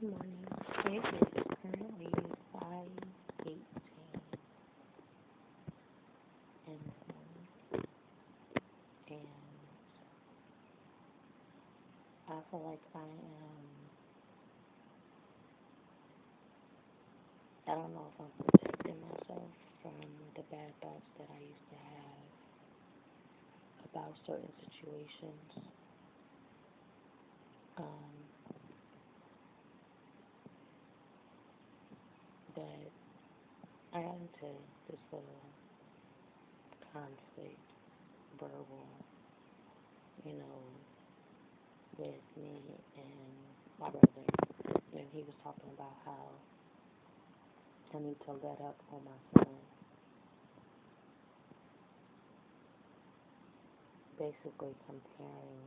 Good morning. It is currently 5:18 in the morning, and I feel like I don't know if I'm protecting myself from the bad thoughts that I used to have about certain situations. That I got into this little conflict, verbal, with me and my brother, and he was talking about how I need to let up on my son, basically comparing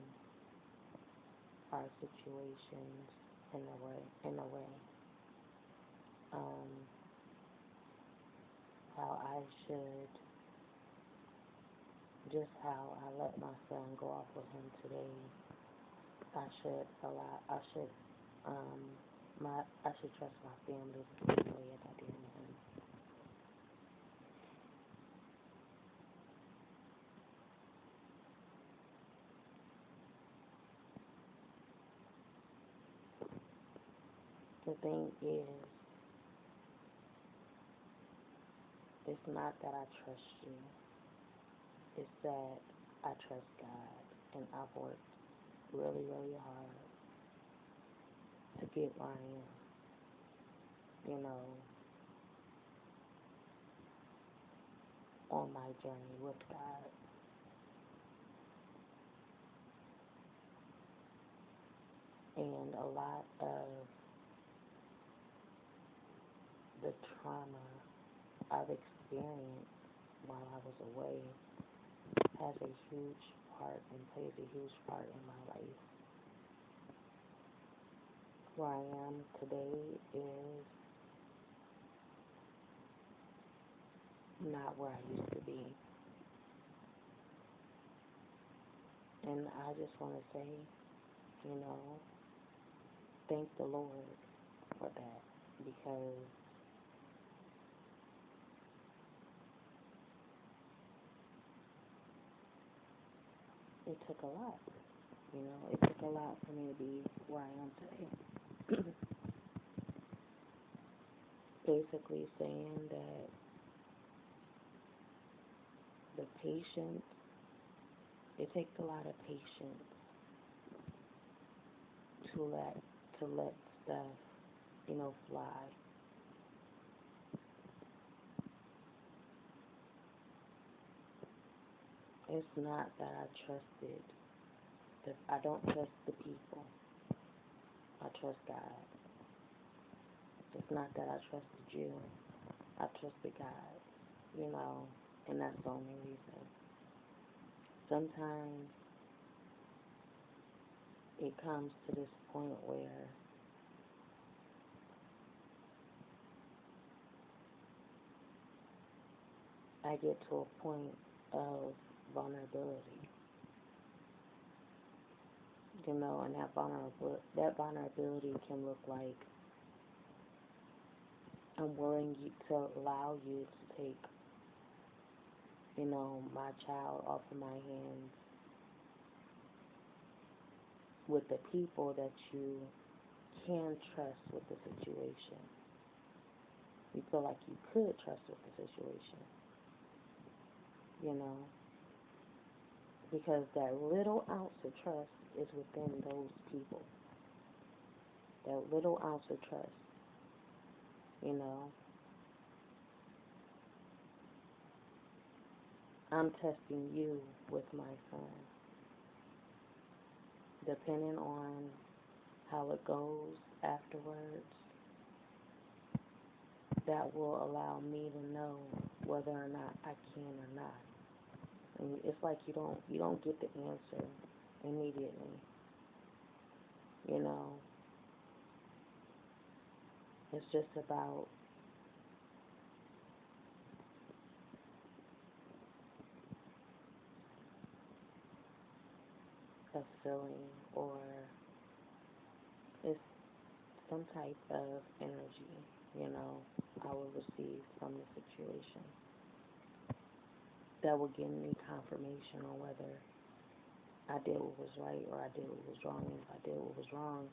our situations in a way, how I should, just how I let my son go off with him today. I should trust my family the same way as I did with him. The thing is, it's not that I trust you, it's that I trust God, and I've worked really, really hard to get where I am, on my journey with God. And a lot of the trauma I've experienced while I was away has a huge part and plays a huge part in my life. Where I am today is not where I used to be. And I just want to say, thank the Lord for that, because it took a lot. It took a lot for me to be where I am today. Basically saying that the patience, it takes a lot of patience to let stuff, fly. It's not that I don't trust the people. I trust God. It's not that I trusted you. I trusted God, and that's the only reason. Sometimes it comes to this point where I get to a point of vulnerability, and that vulnerability can look like I'm willing to allow you to take, my child off of my hands with the people that you can trust with the situation. You feel like you could trust with the situation, because that little ounce of trust is within those people. That little ounce of trust, I'm testing you with my son. Depending on how it goes afterwards, that will allow me to know whether or not I can or not. And it's like you don't get the answer immediately. It's just about a feeling, or it's some type of energy, you know, I will receive from the situation that will give me confirmation on whether I did what was right or I did what was wrong. And if I did what was wrong,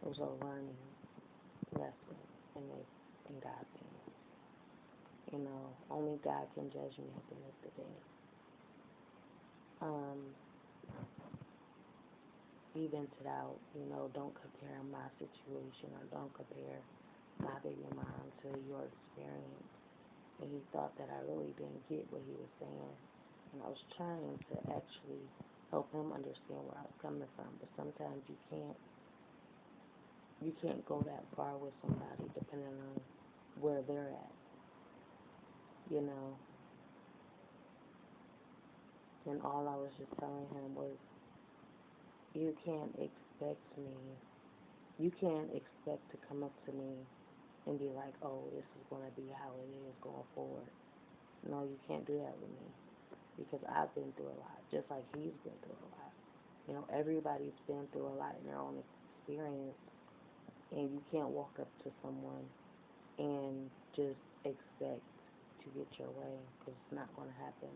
it was a learning lesson in God's hands. You know, only God can judge me at the end of the day. Evened out, you know, don't compare my situation or don't compare my baby mom to your experience. And he thought that I really didn't get what he was saying. And I was trying to actually help him understand where I was coming from. But sometimes you can't go that far with somebody depending on where they're at, you know. And all I was just telling him was, you can't expect to come up to me and be like, oh, this is going to be how it is going forward. No, you can't do that with me, because I've been through a lot, just like he's been through a lot. You know, everybody's been through a lot in their own experience, and you can't walk up to someone and just expect to get your way, because it's not going to happen.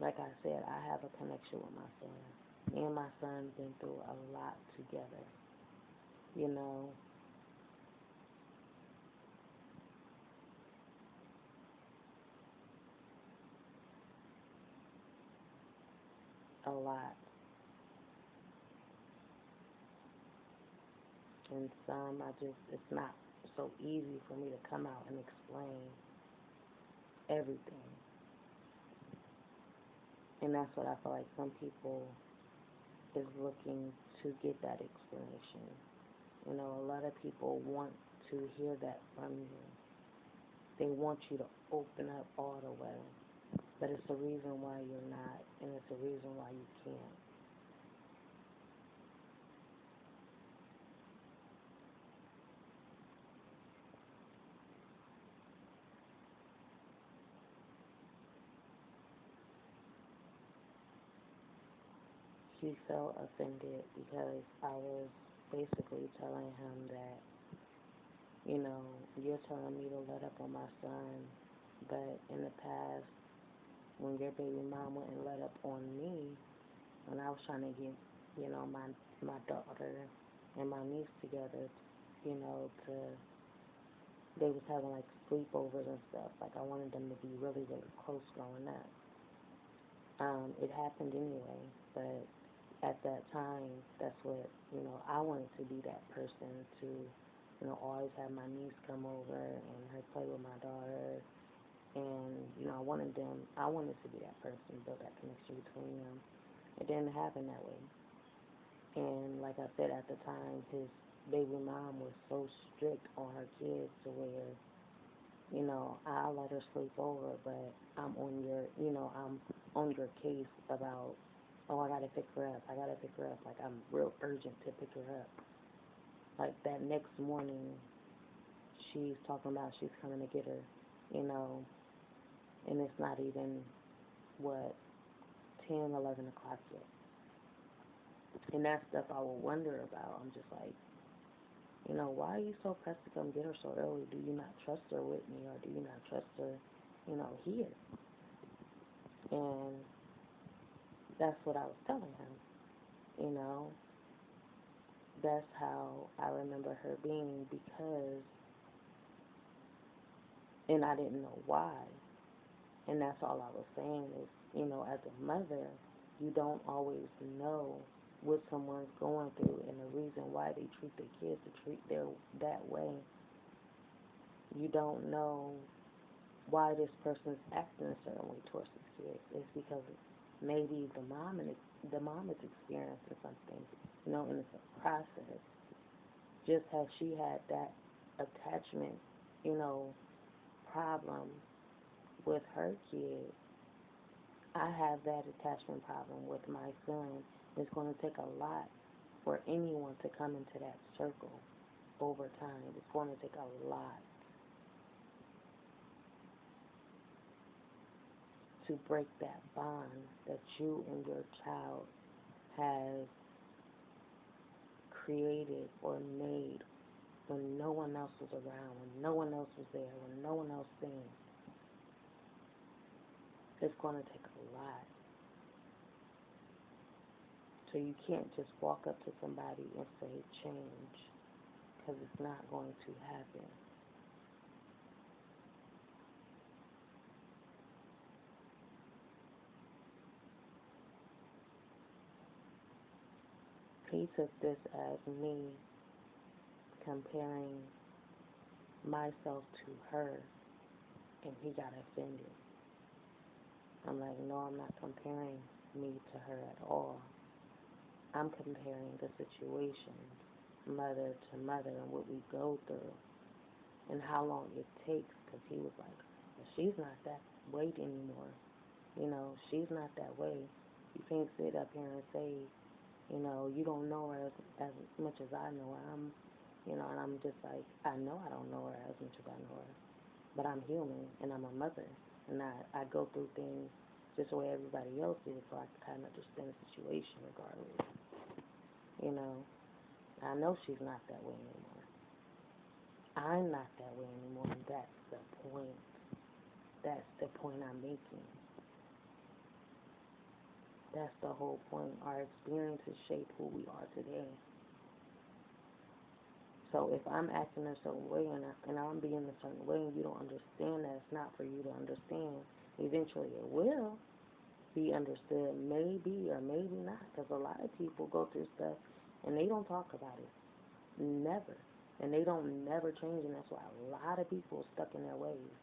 Like I said, I have a connection with my son. Me and my son been through a lot together, you know. A lot. And some, it's not so easy for me to come out and explain everything. And that's what I feel like some people is looking to get that explanation. You know, a lot of people want to hear that from you. They want you to open up all the way. But it's the reason why you're not, and it's the reason why you can't. He felt offended because I was basically telling him that, you know, you're telling me to let up on my son, but in the past, when your baby mom went and let up on me, when I was trying to get, you know, my daughter and my niece together, you know, they was having like sleepovers and stuff. Like I wanted them to be really, really close growing up. It happened anyway, but at that time, that's what, you know, I wanted to be that person to, you know, always have my niece come over and her play with my daughter. And, you know, I wanted to be that person, build that connection between them. It didn't happen that way. And like I said, at the time, his baby mom was so strict on her kids to where, you know, I'll let her sleep over, but I'm on your case about, oh, I gotta pick her up. Like, I'm real urgent to pick her up. Like, that next morning, she's talking about she's coming to get her, you know, and it's not even, 10, 11 o'clock yet. And that stuff I will wonder about. I'm just like, you know, why are you so pressed to come get her so early? Do you not trust her with me, or do you not trust her, you know, here? And that's what I was telling him, you know. That's how I remember her being, because, and I didn't know why. And that's all I was saying is, you know, as a mother, you don't always know what someone's going through and the reason why they treat their kids that way. You don't know why this person's acting a certain way towards his kids. It's because maybe the mom is experiencing something, you know, and it's a process. Just as she had that attachment, you know, problem with her kids, I have that attachment problem with my son. It's going to take a lot for anyone to come into that circle over time. It's going to take a lot to break that bond that you and your child has created or made when no one else was around, when no one else was there, when no one else seen. It's going to take a lot. So you can't just walk up to somebody and say change, because it's not going to happen. He took this as me comparing myself to her, and he got offended. I'm like, no, I'm not comparing me to her at all. I'm comparing the situation, mother to mother, and what we go through, and how long it takes, because he was like, well, she's not that weight anymore. You know, she's not that way. You can't sit up here and say, you know, you don't know her as much as I know her. And I'm just like, I know I don't know her as much as I know her, but I'm human, and I'm a mother, and I go through things just the way everybody else is, so I can kind of understand the situation regardless. You know, I know she's not that way anymore. I'm not that way anymore, and that's the point. That's the point I'm making. That's the whole point. Our experiences shape who we are today. So if I'm acting a certain way and I'm being a certain way and you don't understand that, it's not for you to understand. Eventually it will be understood, maybe or maybe not, because a lot of people go through stuff and they don't talk about it. Never. And they don't never change, and that's why a lot of people are stuck in their ways.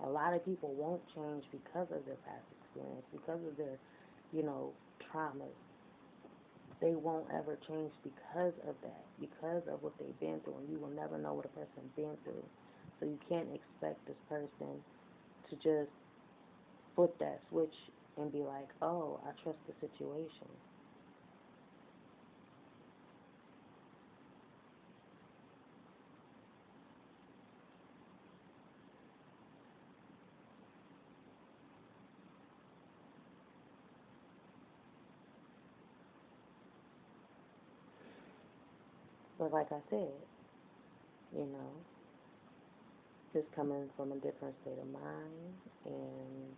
A lot of people won't change because of their past experience, because of their, traumas. They won't ever change because of that, because of what they've been through, and you will never know what a person's been through. So you can't expect this person to just flip that switch and be like, oh, I trust the situation. But like I said, just coming from a different state of mind, and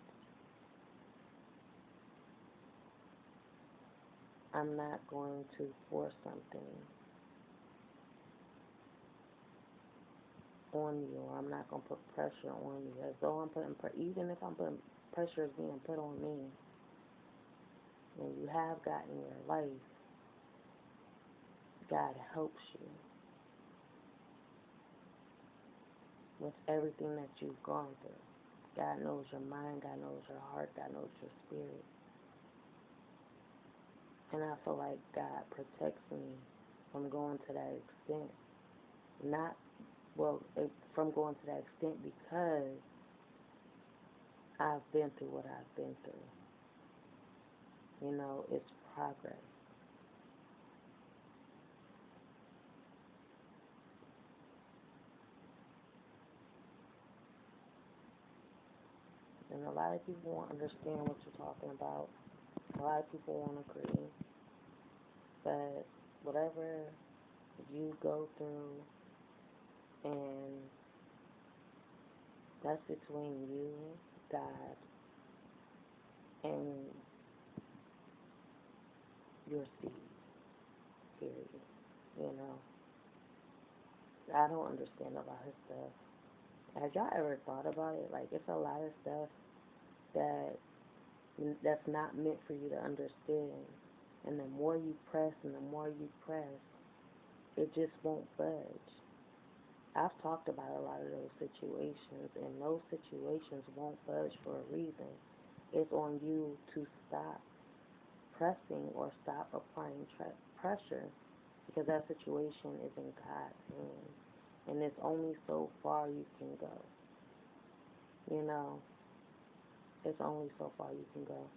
I'm not going to force something on you, or I'm not going to put pressure on you, as though I'm putting even if I'm putting pressure is being put on me. When you have God in your life, God helps you with everything that you've gone through. God knows your mind, God knows your heart, God knows your spirit. And I feel like God protects me from going to that extent. From going to that extent because I've been through what I've been through. It's progress. And a lot of people won't understand what you're talking about. A lot of people won't agree. But whatever you go through, and that's between you, God, and your seed, period. I don't understand a lot of stuff. Have y'all ever thought about it? Like, it's a lot of stuff that's not meant for you to understand. And the more you press and the more you press, it just won't budge. I've talked about a lot of those situations, and those situations won't budge for a reason. It's on you to stop pressing or stop applying pressure, because that situation is in God's hands, and it's only so far you can go. It's only so far you can go.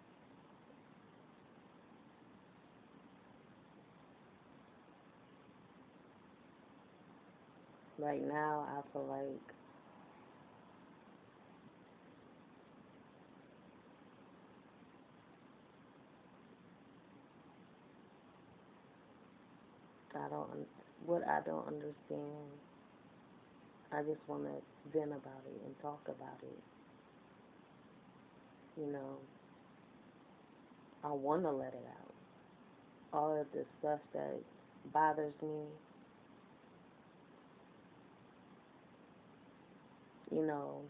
Right now, I feel like what I don't understand, I just want to vent about it and talk about it. You know, I want to let it out. All of the stuff that bothers me, you know,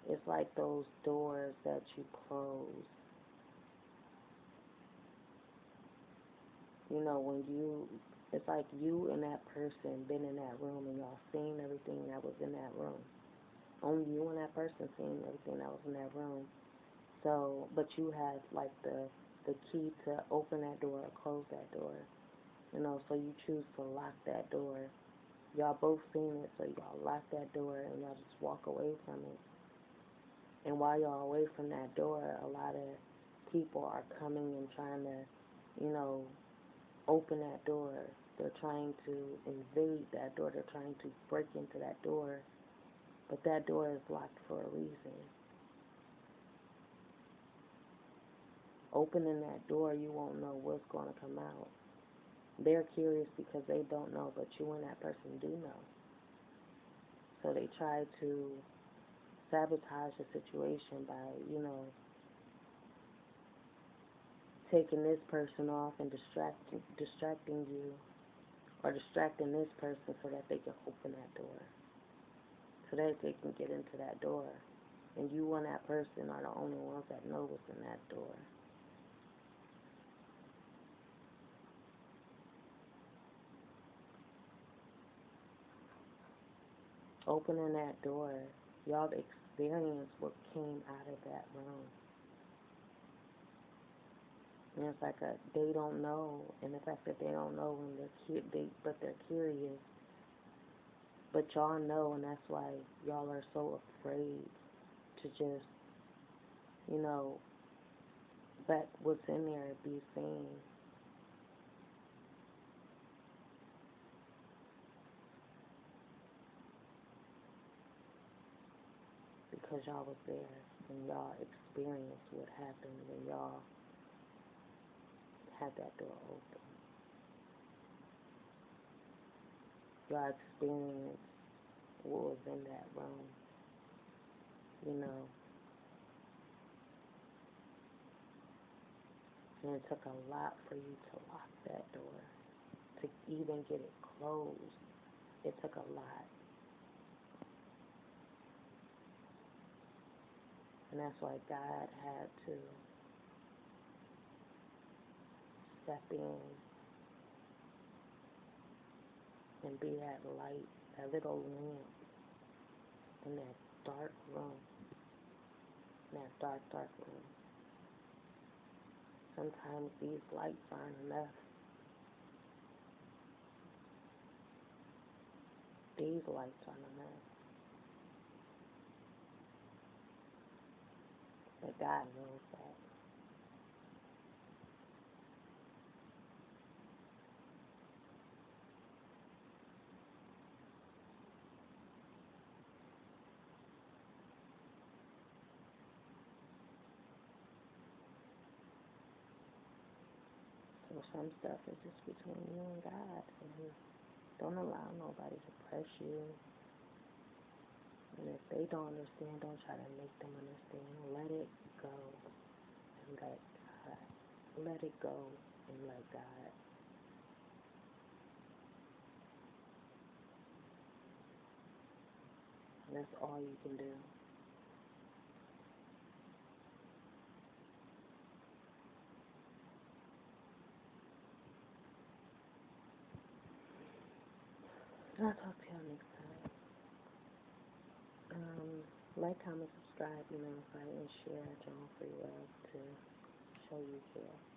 it's like those doors that you close. You know, it's like you and that person been in that room and y'all seen everything that was in that room. Only you and that person seen everything that was in that room. So, but you had like the key to open that door or close that door. You know, so you choose to lock that door. Y'all both seen it, so y'all lock that door and y'all just walk away from it. And while y'all away from that door, a lot of people are coming and trying to, you know, open that door. They're trying to invade that door. They're trying to break into that door. But that door is locked for a reason. Opening that door, you won't know what's going to come out. They're curious because they don't know, but you and that person do know. So they try to sabotage the situation by, you know, taking this person off and distracting you, or distracting this person so that they can open that door, so that they can get into that door. And you and that person are the only ones that know what's in that door. Opening that door, y'all experience what came out of that room. And it's like they don't know, and the fact that they don't know when but they're curious. But y'all know, and that's why y'all are so afraid to just, you know, let what's in there be seen. Because y'all was there, and y'all experienced what happened when y'all had that door open. Y'all experienced what was in that room, you know. And it took a lot for you to lock that door, to even get it closed. It took a lot. And that's why God had to step in and be that light, that little lamp in that dark room, in that dark, dark room. Sometimes these lights aren't enough. These lights aren't enough. But God knows that. So some stuff is just between you and God. And don't allow nobody to press you. And if they don't understand, don't try to make them understand. Let it go and let God. Let it go and let God. And that's all you can do. And I'll talk to y'all next time. Like, comment, subscribe, invite, and share. Don't free love to show you care.